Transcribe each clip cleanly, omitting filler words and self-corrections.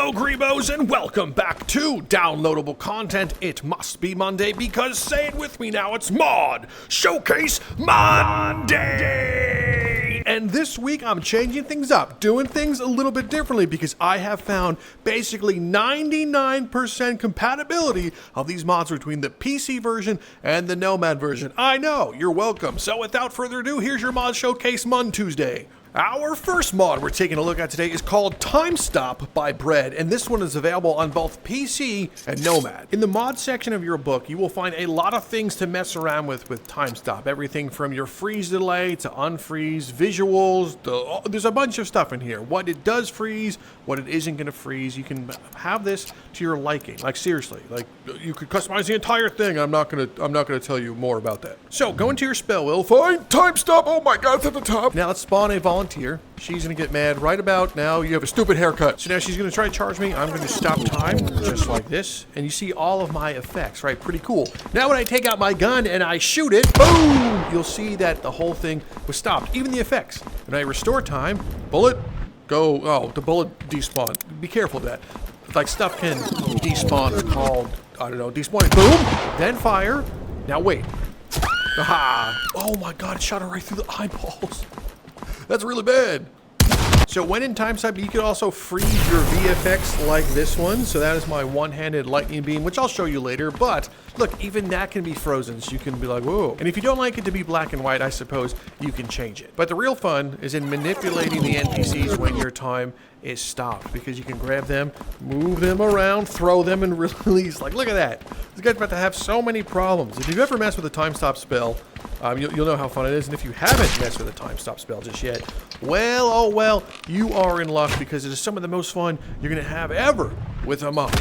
Hello Grebos and welcome back to downloadable content. It must be Monday because say it with me now, it's Mod Showcase Monday! And this week I'm changing things up, doing things a little bit differently because I have found basically 99% compatibility of these mods between the PC version and the Nomad version. I know, you're welcome. So without further ado, here's your Mod Showcase Mon Tuesday. Our first mod we're taking a look at today is called Time Stop by Bread, and this one is available on both PC and Nomad. In the mod section of your book, you will find a lot of things to mess around with Time Stop. Everything from your freeze delay to unfreeze, visuals, there's a bunch of stuff in here. What it does freeze, what it isn't going to freeze. You can have this to your liking. Like seriously, like you could customize the entire thing. I'm not gonna tell you more about that. So go into your spell wheel, find Time Stop. Oh my god, it's at the top. Now let's spawn a volunteer. She's gonna get mad right about now. You have a stupid haircut. So now she's gonna try to charge me. I'm gonna stop time just like this. And you see all of my effects, right? Pretty cool. Now when I take out my gun and I shoot it, boom! You'll see that the whole thing was stopped. Even the effects. When I restore time, bullet, go. Oh, the bullet despawned. Be careful of that. Like stuff can despawn. It's called, I don't know, despawning. Boom! Then fire. Now wait. Aha! Oh my god, it shot her right through the eyeballs. That's really bad. So when in Time Stop, you can also freeze your VFX like this one. So that is my one-handed lightning beam, which I'll show you later. But look, even that can be frozen, so you can be like, whoa. And if you don't like it to be black and white, I suppose you can change it. But the real fun is in manipulating the NPCs when your time is stopped, because you can grab them, move them around, throw them, and release. Like, look at that. This guy's about to have so many problems. If you've ever messed with a Time Stop spell, you'll know how fun it is. And if you haven't messed with a Time Stop spell just yet, well, oh well, you are in luck, because it is some of the most fun you're going to have ever with a mod.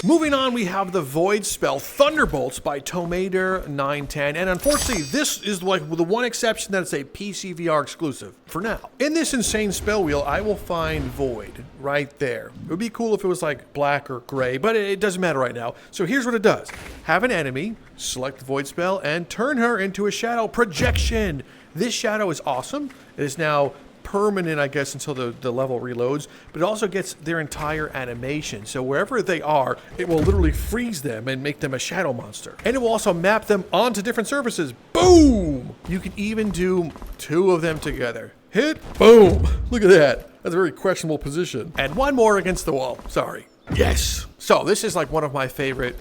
Moving on, we have the Void spell Thunderbolts by Tomater910, and unfortunately this is like the one exception that it's a PCVR exclusive for now. In this insane spell wheel, I will find Void right there. It would be cool if it was like black or gray, but it doesn't matter right now. So here's what it does. Have an enemy, select the Void spell, and turn her into a shadow projection. This shadow is awesome. It is now permanent, I guess, until the level reloads, but it also gets their entire animation. So wherever they are, it will literally freeze them and make them a shadow monster. And it will also map them onto different surfaces. Boom! You can even do two of them together. Hit, boom! Look at that. That's a very questionable position. And one more against the wall. Sorry. Yes! So this is like one of my favorite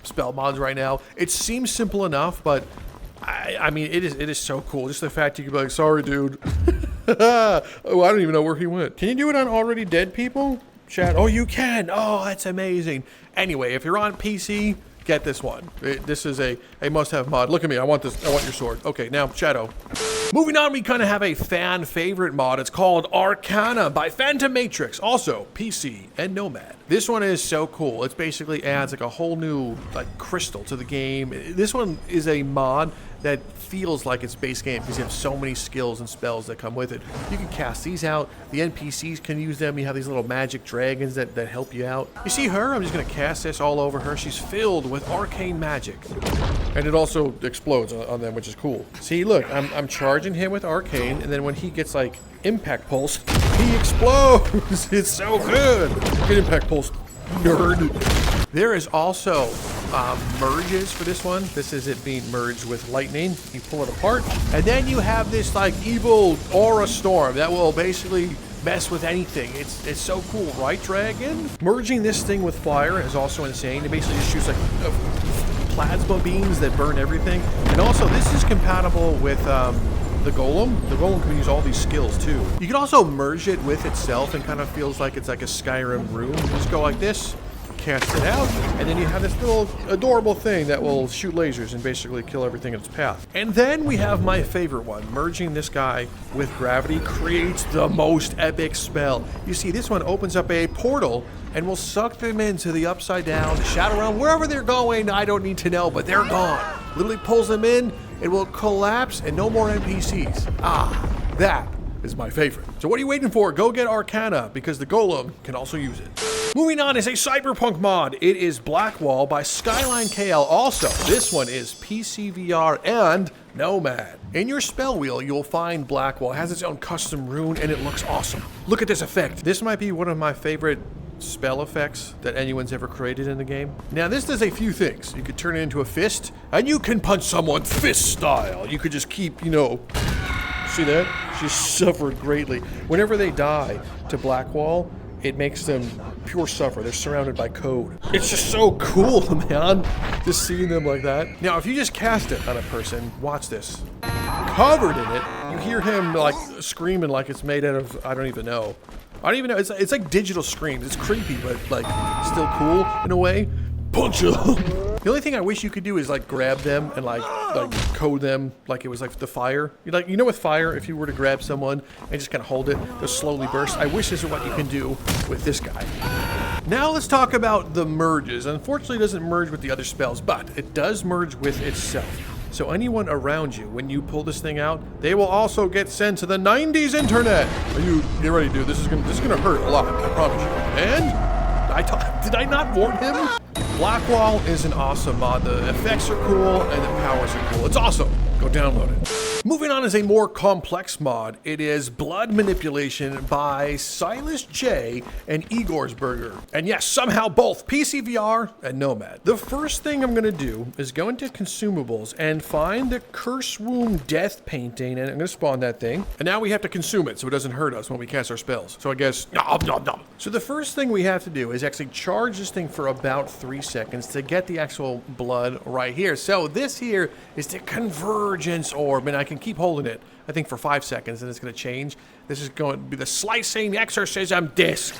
spell mods right now. It seems simple enough, but I mean, it is so cool. Just the fact you can be like, sorry, dude. Oh, I don't even know where he went. Can you do it on already dead people? Chat. Oh, you can. Oh, that's amazing. Anyway, if you're on PC, get this one. This is a must-have mod. Look at me. I want this. I want your sword. Okay, now Shadow. Moving on, we kind of have a fan favorite mod. It's called Arcana by Phantom Matrix, also PC and Nomad. This one is so cool. It basically adds like a whole new like crystal to the game. This one is a mod that feels like it's base game because you have so many skills and spells that come with it. You can cast these out. The NPCs can use them. You have these little magic dragons that help you out. You see her? I'm just going to cast this all over her. She's filled with arcane magic. And it also explodes on them, which is cool. See, look, I'm charging him with arcane, and then when he gets like impact pulse, he explodes. It's so good. Get impact pulse, nerd. There is also merges for this one. This is it being merged with lightning. You pull it apart, and then you have this like evil aura storm that will basically mess with anything. It's so cool, right, Dragon? Merging this thing with fire is also insane. It basically just shoots like plasma beams that burn everything. And also, this is compatible with the Golem. The Golem can use all these skills too. You can also merge it with itself and kind of feels like it's like a Skyrim room. You just go like this, cast it out, and then you have this little adorable thing that will shoot lasers and basically kill everything in its path. And then we have my favorite one. Merging this guy with gravity creates the most epic spell. You see, this one opens up a portal and will suck them into the upside down shadow realm. Wherever they're going, I don't need to know, but they're gone. Literally pulls them in, it will collapse, and no more NPCs. Ah, that is my favorite. So what are you waiting for? Go get Arcana, because the Golem can also use it. Moving on is a cyberpunk mod. It is Blackwall by SkylineKL. Also, this one is PCVR and Nomad. In your spell wheel, you'll find Blackwall. It has its own custom rune, and it looks awesome. Look at this effect. This might be one of my favorite spell effects that anyone's ever created in the game. Now this does a few things. You could turn it into a fist, and you can punch someone fist style. You could just keep, you know, see that? She suffered greatly. Whenever they die to Blackwall, it makes them pure suffer. They're surrounded by code. It's just so cool, man, just seeing them like that. Now, if you just cast it on a person, watch this. Covered in it, you hear him like screaming like it's made out of, I don't even know. It's like digital screams. It's creepy, but like still cool in a way. Punch him. The only thing I wish you could do is like grab them and like code them like it was like the fire. You know with fire, if you were to grab someone and just kind of hold it, they'll slowly burst. I wish this is what you can do with this guy. Now let's talk about the merges. Unfortunately, it doesn't merge with the other spells, but it does merge with itself. So anyone around you, when you pull this thing out, they will also get sent to the 90s internet. Are you get ready, dude? This is gonna hurt a lot, I promise you. And did I not warn him? Blackwall is an awesome mod. The effects are cool and the powers are cool. It's awesome. Go download it. Moving on is a more complex mod. It is Blood Manipulation by Cylasjay and Egorsburger. And yes, somehow both PCVR and Nomad. The first thing I'm going to do is go into consumables and find the Curse Womb Death Painting, and I'm going to spawn that thing. And now we have to consume it so it doesn't hurt us when we cast our spells. So I guess, nom, nom, nom. So the first thing we have to do is actually charge this thing for about 3 seconds to get the actual blood right here. So this here is the Convergence Orb, and I can keep holding it, I think, for 5 seconds, and it's going to change. This is going to be the Slicing Exorcism Disc.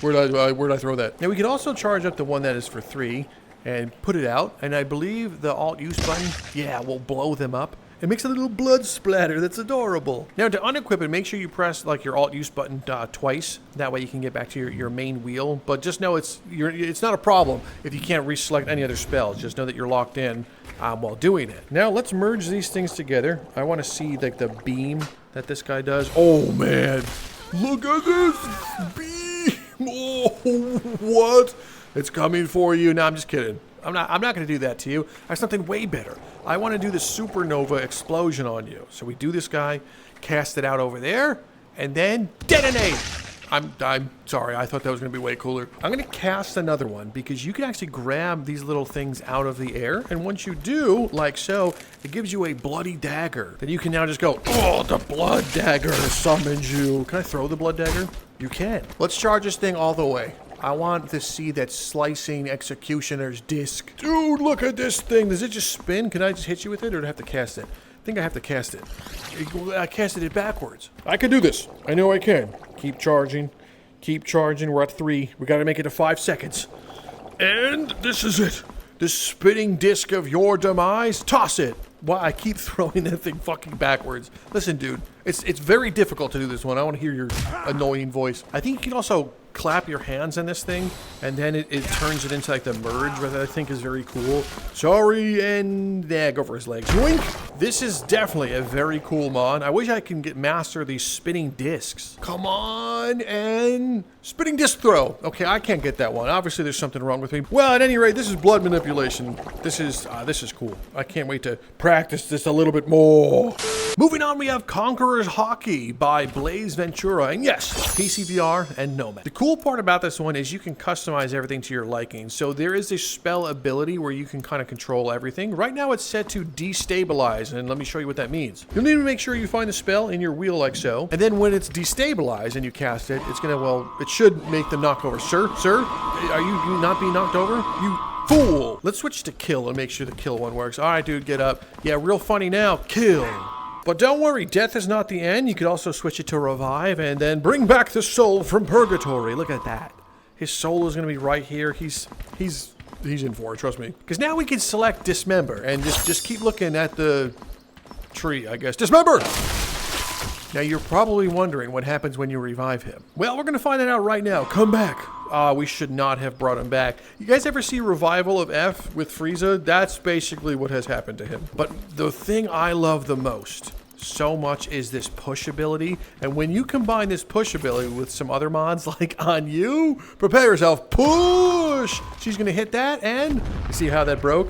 Where'd I throw that? Now we can also charge up the one that is for 3 and put it out, and I believe the Alt-Use button, yeah, will blow them up. It makes a little blood splatter. That's adorable. Now to unequip it, make sure you press like your Alt-Use button twice. That way you can get back to your main wheel. But just know it's not a problem if you can't reselect any other spells. Just know that you're locked in while doing it. Now let's merge these things together. I want to see like the beam that this guy does. Oh man, look at this beam. Oh, what? It's coming for you. No, I'm just kidding. I'm not going to do that to you. I have something way better. I want to do the supernova explosion on you. So we do this guy, cast it out over there, and then detonate. I'm sorry. I thought that was going to be way cooler. I'm going to cast another one because you can actually grab these little things out of the air. And once you do, like so, it gives you a bloody dagger. Then you can now just go, oh, the blood dagger summons you. Can I throw the blood dagger? You can. Let's charge this thing all the way. I want to see that Slicing Executioner's Disc. Dude, look at this thing. Does it just spin? Can I just hit you with it, or do I have to cast it? I think I have to cast it. I casted it backwards. I can do this. I know I can. Keep charging. Keep charging. We're at 3. We got to make it to 5 seconds. And this is it. The spinning disc of your demise. Toss it. Why I keep throwing that thing fucking backwards. Listen, dude. It's very difficult to do this one. I want to hear your annoying voice. I think you can also clap your hands on this thing, and then it turns it into like the merge, which I think is very cool. Sorry, and yeah, go for his legs. Yoink! This is definitely a very cool mod. I wish I can master these spinning discs. Come on, and spinning disc throw. Okay, I can't get that one. Obviously, there's something wrong with me. Well, at any rate, this is blood manipulation. This is cool. I can't wait to practice this a little bit more. Moving on, we have Conquerors Haki by Blazeventura, and yes, PCVR and Nomad. The cool part about this one is you can customize everything to your liking. So there is a spell ability where you can kind of control everything. Right now it's set to destabilize, and let me show you what that means. You'll need to make sure you find the spell in your wheel like so, and then when it's destabilized and you cast it, it's gonna, well, it should make them knock over. Sir, are you not being knocked over? You fool! Let's switch to kill and make sure the kill one works. All right, dude, get up. Yeah, real funny now. Kill. But don't worry, death is not the end. You could also switch it to revive and then bring back the soul from purgatory. Look at that. His soul is going to be right here. He's in for it, trust me. Because now we can select dismember and just keep looking at the tree, I guess. Dismember! Now you're probably wondering what happens when you revive him. Well, we're going to find that out right now. Come back. We should not have brought him back. You guys ever see Revival of F with Frieza? That's basically what has happened to him. But the thing I love the most so much is this push ability. And when you combine this push ability with some other mods like on you, prepare yourself, push! She's going to hit that, and you see how that broke?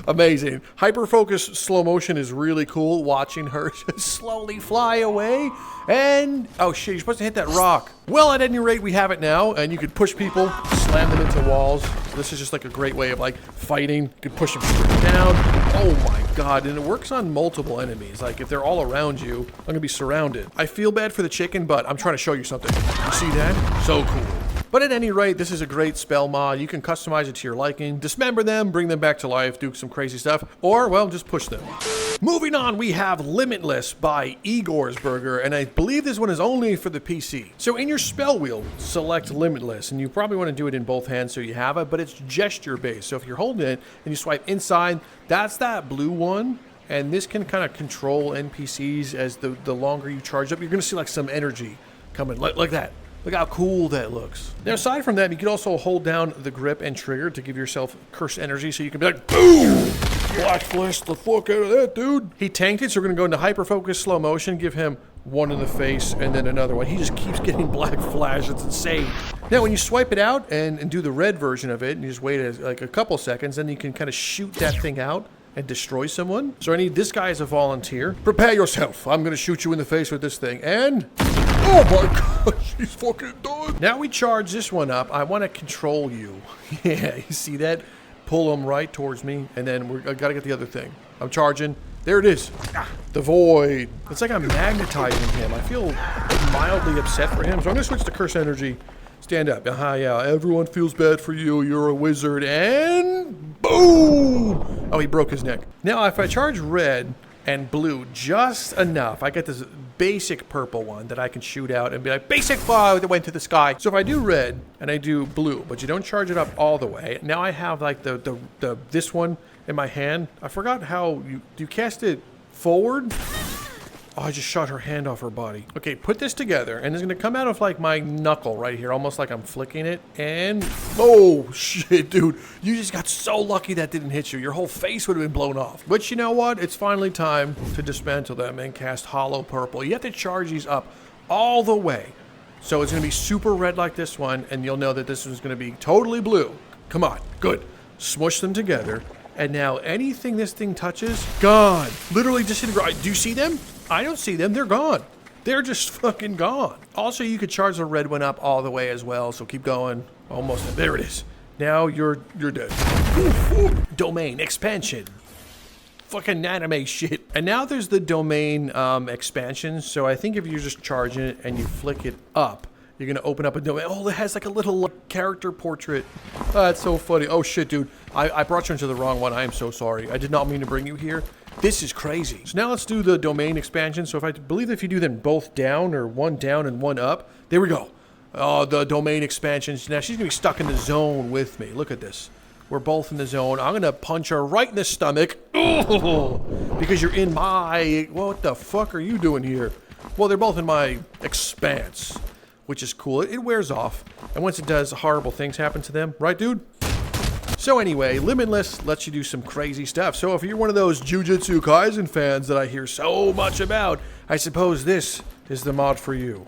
Amazing. Hyper focus slow motion is really cool. Watching her just slowly fly away. And, oh shit, you're supposed to hit that rock. Well, at any rate, we have it now. And you could push people, slam them into walls. This is just like a great way of like fighting. You could push them straight down. Oh my god. And it works on multiple enemies. Like if they're all around you, I'm gonna be surrounded. I feel bad for the chicken, but I'm trying to show you something. You see that? So cool. But at any rate, this is a great spell mod. You can customize it to your liking, dismember them, bring them back to life, do some crazy stuff, or, well, just push them. Moving on, we have Limitless by Egorsburger, and I believe this one is only for the PC. So in your spell wheel, select Limitless, and you probably want to do it in both hands so you have it, but it's gesture-based. So if you're holding it and you swipe inside, that's that blue one. And this can kind of control NPCs as the longer you charge up. You're going to see like some energy coming, like that. Look how cool that looks. Now, aside from that, you can also hold down the grip and trigger to give yourself cursed energy so you can be like, boom! Black flash the fuck out of that, dude. He tanked it, so we're going to go into hyper focus slow motion, give him one in the face and then another one. He just keeps getting black flash. It's insane. Now, when you swipe it out and do the red version of it, and you just wait like a couple seconds, then you can kind of shoot that thing out and destroy someone. So I need this guy as a volunteer. Prepare yourself. I'm going to shoot you in the face with this thing. And... oh my gosh, he's fucking done. Now we charge this one up. I want to control you. Yeah, you see that? Pull him right towards me, and then I got to get the other thing. I'm charging. There it is. The void. It's like I'm magnetizing him. I feel mildly upset for him. So I'm going to switch to curse energy. Stand up. Yeah, everyone feels bad for you. You're a wizard. And boom! Oh, he broke his neck. Now, if I charge red and blue just enough, I get this basic purple one that I can shoot out and be like, basic fire that went to the sky. So if I do red and I do blue, but you don't charge it up all the way, now I have like this one in my hand. I forgot how you cast it forward. Oh, I just shot her hand off her body. Okay, put this together, and it's gonna come out of like my knuckle right here, almost like I'm flicking it, and oh shit, dude. You just got so lucky that didn't hit you. Your whole face would have been blown off. But you know what? It's finally time to dismantle them and cast Hollow Purple. You have to charge these up all the way. So it's gonna be super red like this one, and you'll know that this one's gonna be totally blue. Come on, good. Smush them together. And now anything this thing touches, gone. Literally disintegrate. Do you see them? I don't see them. They're gone. They're just fucking gone. Also, you could charge the red one up all the way as well. So keep going. Almost. There it is. Now you're dead. Domain expansion. Fucking anime shit. And now there's the domain expansion. So I think if you're just charging it and you flick it up, you're going to open up a domain. Oh, it has like a little character portrait. That's so funny. Oh, shit, dude. I brought you into the wrong one. I am so sorry. I did not mean to bring you here. This is crazy. So now let's do the domain expansion. So if I believe if you do them both down or one down and one up, there we go. Oh, the domain expansions. Now she's going to be stuck in the zone with me. Look at this. We're both in the zone. I'm going to punch her right in the stomach. Because you're in my... what the fuck are you doing here? Well, they're both in my expanse, which is cool. It wears off. And once it does, horrible things happen to them. Right, dude? So anyway, Limitless lets you do some crazy stuff. So if you're one of those Jujutsu Kaisen fans that I hear so much about, I suppose this is the mod for you.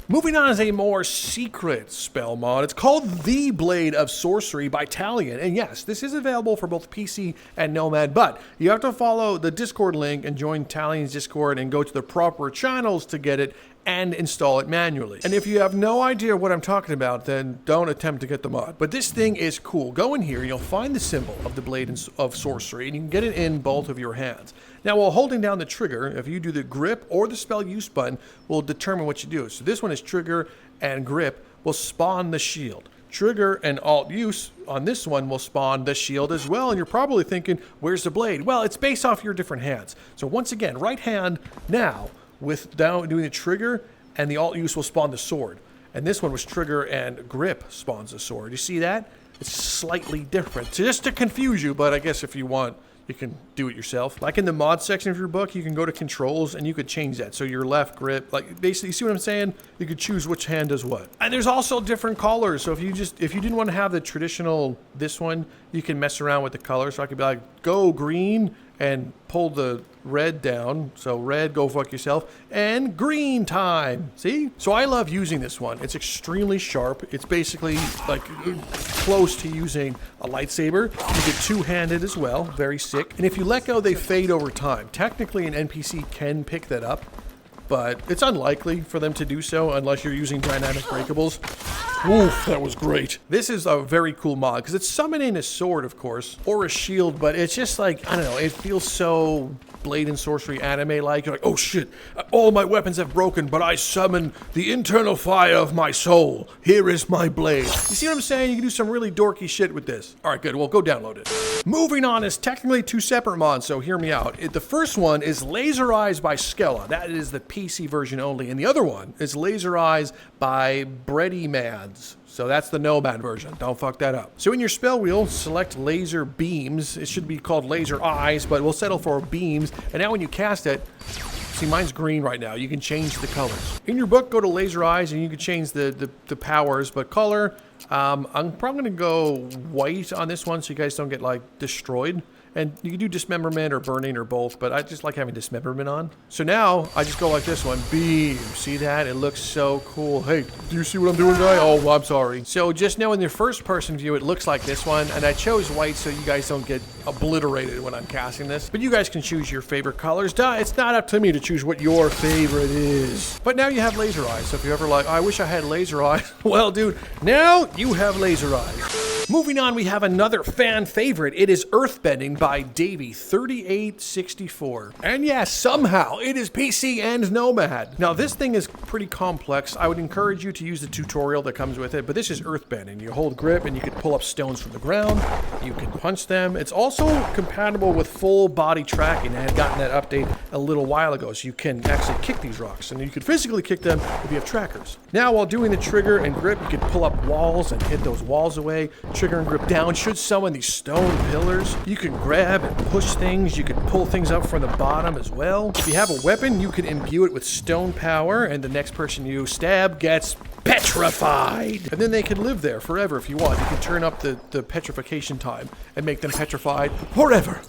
Moving on is a more secret spell mod. It's called The Blade of Sorcery by Talion. And yes, this is available for both PC and Nomad, but you have to follow the Discord link and join Talion's Discord and go to the proper channels to get it and install it manually. And if you have no idea what I'm talking about, then don't attempt to get the mod. But this thing is cool. Go in here and you'll find the symbol of the Blade of Sorcery, and you can get it in both of your hands. Now, while holding down the trigger, if you do the grip or the spell use button, will determine what you do. So this one is trigger and grip will spawn the shield. Trigger and alt use on this one will spawn the shield as well. And you're probably thinking, where's the blade? Well, it's based off your different hands. So once again, right hand now, with down doing the trigger and the alt use will spawn the sword. And this one was trigger and grip spawns the sword. You see that? It's slightly different. So just to confuse you, but I guess if you want, you can do it yourself. Like in the mod section of your book, you can go to controls and you could change that. So your left grip, like basically, you see what I'm saying? You could choose which hand does what. And there's also different colors. So if you didn't want to have the traditional, this one, you can mess around with the colors. So I could be like, go green and pull the red down. So red, go fuck yourself. And green time. See? So I love using this one. It's extremely sharp. It's basically like close to using a lightsaber. You get two-handed as well. Very sick. And if you let go, they fade over time. Technically, an NPC can pick that up, but it's unlikely for them to do so unless you're using dynamic breakables. Oof, that was great. This is a very cool mod because it's summoning a sword, of course, or a shield, but it's just like, I don't know, it feels so Blade and Sorcery anime-like. You're like, oh shit, all my weapons have broken, but I summon the internal fire of my soul. Here is my blade. You see what I'm saying? You can do some really dorky shit with this. All right, good. Well, go download it. Moving on is technically two separate mods, so hear me out. The first one is Laser Eyes by Skele. That is the PC version only. And the other one is Laser Eyes by BreadyMans. So that's the Nomad version. Don't fuck that up. So in your spell wheel, select laser beams. It should be called laser eyes, but we'll settle for beams. And now when you cast it, see, mine's green right now. You can change the colors. In your book, go to laser eyes and you can change the powers, but color, I'm probably gonna go white on this one so you guys don't get like destroyed. And you can do dismemberment or burning or both, but I just like having dismemberment on. So now I just go like this one, beam. See that? It looks so cool. Hey, do you see what I'm doing, guy? Oh, I'm sorry. So just know in your first person view, it looks like this one. And I chose white so you guys don't get obliterated when I'm casting this. But you guys can choose your favorite colors. Duh, it's not up to me to choose what your favorite is. But now you have laser eyes. So if you're ever like, oh, I wish I had laser eyes. Well, dude, now you have laser eyes. Moving on, we have another fan favorite. It is Earthbending by Davey3864. And yes, somehow it is PC and Nomad. Now this thing is pretty complex. I would encourage you to use the tutorial that comes with it, but this is Earthbending. You hold grip and you can pull up stones from the ground. You can punch them. It's also compatible with full body tracking. I had gotten that update a little while ago, so you can actually kick these rocks and you can physically kick them if you have trackers. Now while doing the trigger and grip, you can pull up walls and hit those walls away. Trigger and grip down should summon these stone pillars. You can grab and push things. You can pull things up from the bottom as well. If you have a weapon, you can imbue it with stone power, and the next person you stab gets petrified. And then they can live there forever if you want. You can turn up the petrification time and make them petrified forever.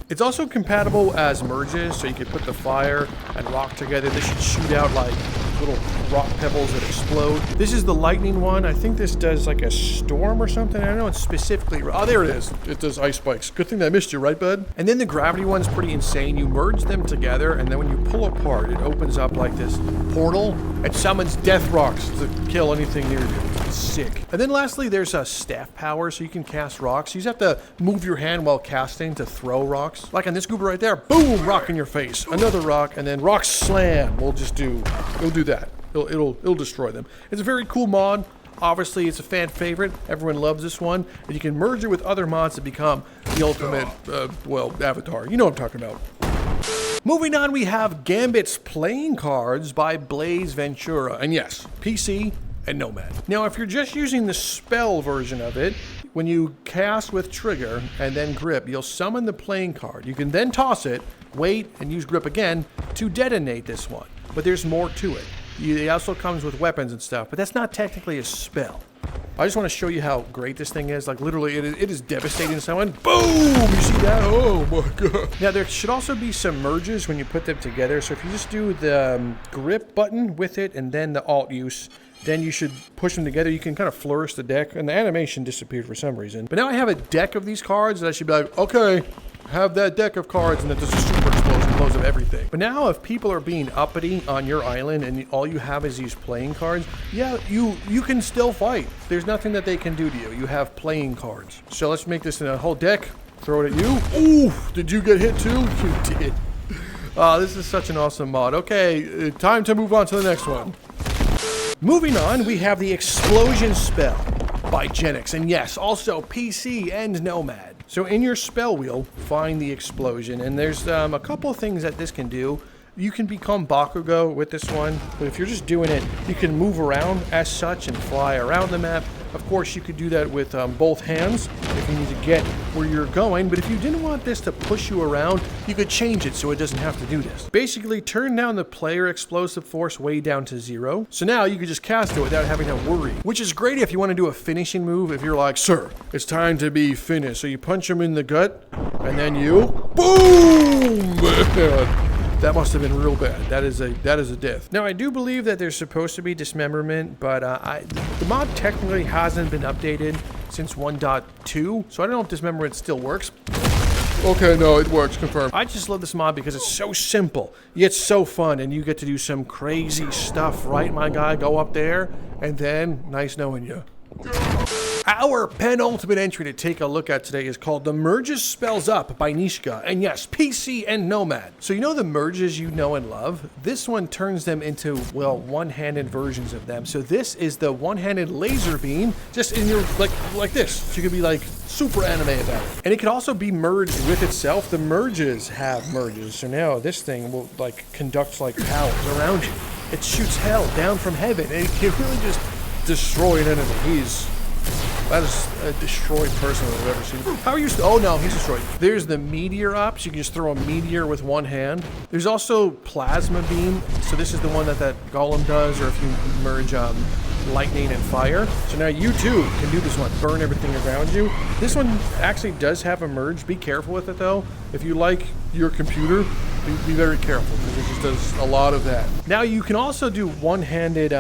It's also compatible as merges, so you can put the fire and rock together. This should shoot out like little rock pebbles that explode. This is the lightning one. I think this does like a storm or something. I don't know. It's specifically... Oh, there it is. It does ice spikes. Good thing that I missed you, right, bud? And then the gravity one's pretty insane. You merge them together, and then when you pull apart, it opens up like this portal. It summons death rocks to kill anything near you. It's sick. And then lastly, there's a staff power, so you can cast rocks. You just have to move your hand while casting to throw rocks. Like on this goober right there, boom, rock in your face. Another rock, and then rock slam. It'll do that. It'll destroy them. It's a very cool mod. Obviously, it's a fan favorite. Everyone loves this one. And you can merge it with other mods to become the ultimate, avatar. You know what I'm talking about. Moving on, we have Gambit's playing cards by Blazeventura. And yes, PC and Nomad. Now, if you're just using the spell version of it, when you cast with trigger and then grip, you'll summon the playing card. You can then toss it, wait, and use grip again to detonate this one. But there's more to it. It also comes with weapons and stuff, but that's not technically a spell. I just want to show you how great this thing is. Like literally, it is devastating someone. Boom! You see that? Oh my god. Now there should also be some merges when you put them together. So if you just do the grip button with it and then the alt use, then you should push them together. You can kind of flourish the deck, and the animation disappeared for some reason. But now I have a deck of these cards that I should be like, okay, have that deck of cards, and then there's a super explosion blows up everything. But now if people are being uppity on your island and all you have is these playing cards, yeah, you can still fight. There's nothing that they can do to you. You have playing cards. So let's make this in a whole deck. Throw it at you. Ooh, did you get hit too? You did. This is such an awesome mod. Okay, time to move on to the next one. Moving on, we have the Explosion Spell by Jenix. And yes, also PC and Nomad. So in your spell wheel, find the explosion. And there's a couple of things that this can do. You can become Bakugo with this one. But if you're just doing it, you can move around as such and fly around the map. Of course, you could do that with both hands if you need to get where you're going. But if you didn't want this to push you around, you could change it so it doesn't have to do this. Basically, turn down the player explosive force way down to 0. So now you can just cast it without having to worry. Which is great if you want to do a finishing move. If you're like, sir, it's time to be finished. So you punch him in the gut, And then you, boom! Man, that must have been real bad. That is a death. Now, I do believe that there's supposed to be dismemberment, but the mod technically hasn't been updated since 1.2, so I don't know if dismemberment still works. Okay, no, it works, confirmed. I just love this mod because it's so simple, yet so fun, and you get to do some crazy stuff, right, my guy? Go up there, and then, nice knowing you. Our penultimate entry to take a look at today is called The Merges Spells Up by Neeshka, and yes, PC and Nomad. So you know the merges you know and love? This one turns them into, well, one-handed versions of them. So this is the one-handed laser beam, just in your, like this. So you could be like super anime about it. And it can also be merged with itself. The merges have merges. So now this thing will like conduct like powers around you. It shoots hell down from heaven, and it can really just destroy an enemy. That is a destroyed person I've ever seen. How are you? Oh no, he's destroyed. There's the meteor ops. You can just throw a meteor with one hand. There's also plasma beam. So this is the one that golem does, or if you merge lightning and fire. So now you too can do this one. Burn everything around you. This one actually does have a merge. Be careful with it though. If you like your computer, be very careful because it just does a lot of that. Now you can also do one-handed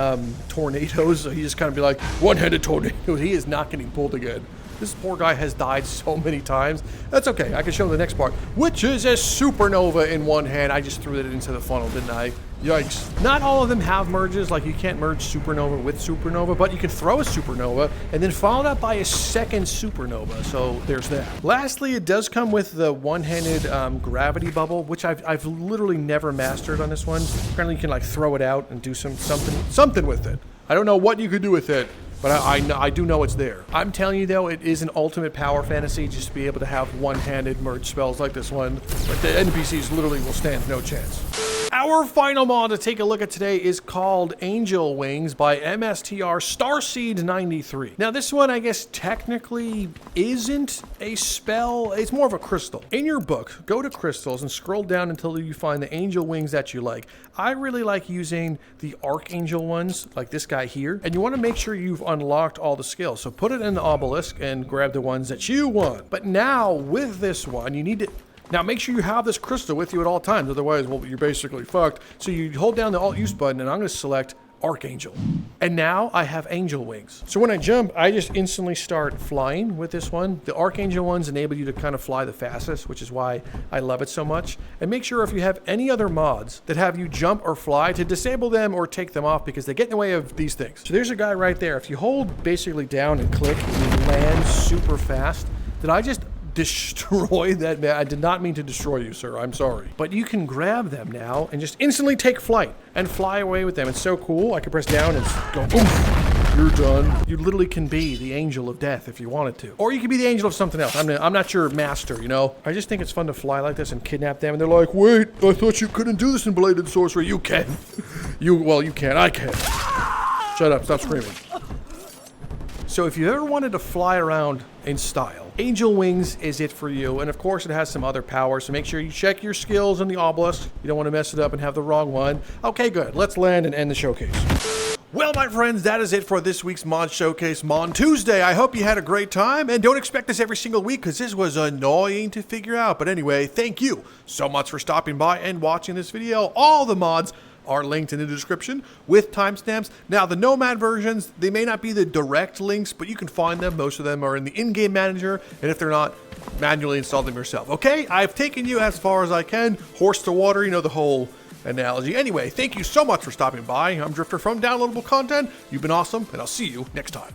tornadoes. So you just kind of be like, one-handed tornado. He is not getting pulled again. This poor guy has died so many times. That's okay. I can show the next part, which is a supernova in one hand. I just threw it into the funnel, didn't I? Yikes. Not all of them have merges. Like you can't merge supernova with supernova, but you can throw a supernova and then follow that by a second supernova. So there's that. Lastly, it does come with the one-handed gravity bubble, which I've literally never mastered on this one. Apparently you can like throw it out and do something with it. I don't know what you could do with it, but I do know it's there. I'm telling you though, it is an ultimate power fantasy just to be able to have one-handed merge spells like this one. But the NPCs literally will stand no chance. Our final mod to take a look at today is called Angel Wings by MSTR Starseed 93. Now this one I guess technically isn't a spell, it's more of a crystal. In your book, go to crystals and scroll down until you find the angel wings that you like. I really like using the archangel ones, like this guy here, and you want to make sure you've unlocked all the skills. So put it in the obelisk and grab the ones that you want. But now with this one, you need to now make sure you have this crystal with you at all times, otherwise, well, you're basically fucked. So you hold down the Alt Use button and I'm gonna select Archangel. And now I have angel wings. So when I jump, I just instantly start flying with this one. The Archangel ones enable you to kind of fly the fastest, which is why I love it so much. And make sure if you have any other mods that have you jump or fly to disable them or take them off because they get in the way of these things. So there's a guy right there. If you hold basically down and click, you land super fast. Did I just destroy that man? I did not mean to destroy you, sir. I'm sorry. But you can grab them now and just instantly take flight and fly away with them. It's so cool. I can press down and go, oof, you're done. You literally can be the angel of death if you wanted to. Or you can be the angel of something else. I'm not your master, you know? I just think it's fun to fly like this and kidnap them. And they're like, wait, I thought you couldn't do this in Bladed Sorcery. You can. Well, you can. I can. Shut up. Stop screaming. So if you ever wanted to fly around in style, Angel Wings is it for you. And of course it has some other power, so make sure you check your skills in the obelisk. You don't want to mess it up and have the wrong one. Okay, good. Let's land and end the showcase. Well, my friends, that is it for this week's Mod Showcase Mon Tuesday. I hope you had a great time, and don't expect this every single week because this was annoying to figure out. But anyway, thank you so much for stopping by and watching this video. All the mods are linked in the description with timestamps. Now, the Nomad versions, they may not be the direct links, but you can find them. Most of them are in the in-game manager, and if they're not, manually install them yourself. Okay, I've taken you as far as I can. Horse to water, you know the whole analogy. Anyway, thank you so much for stopping by. I'm Drifter from Downloadable Content. You've been awesome, and I'll see you next time.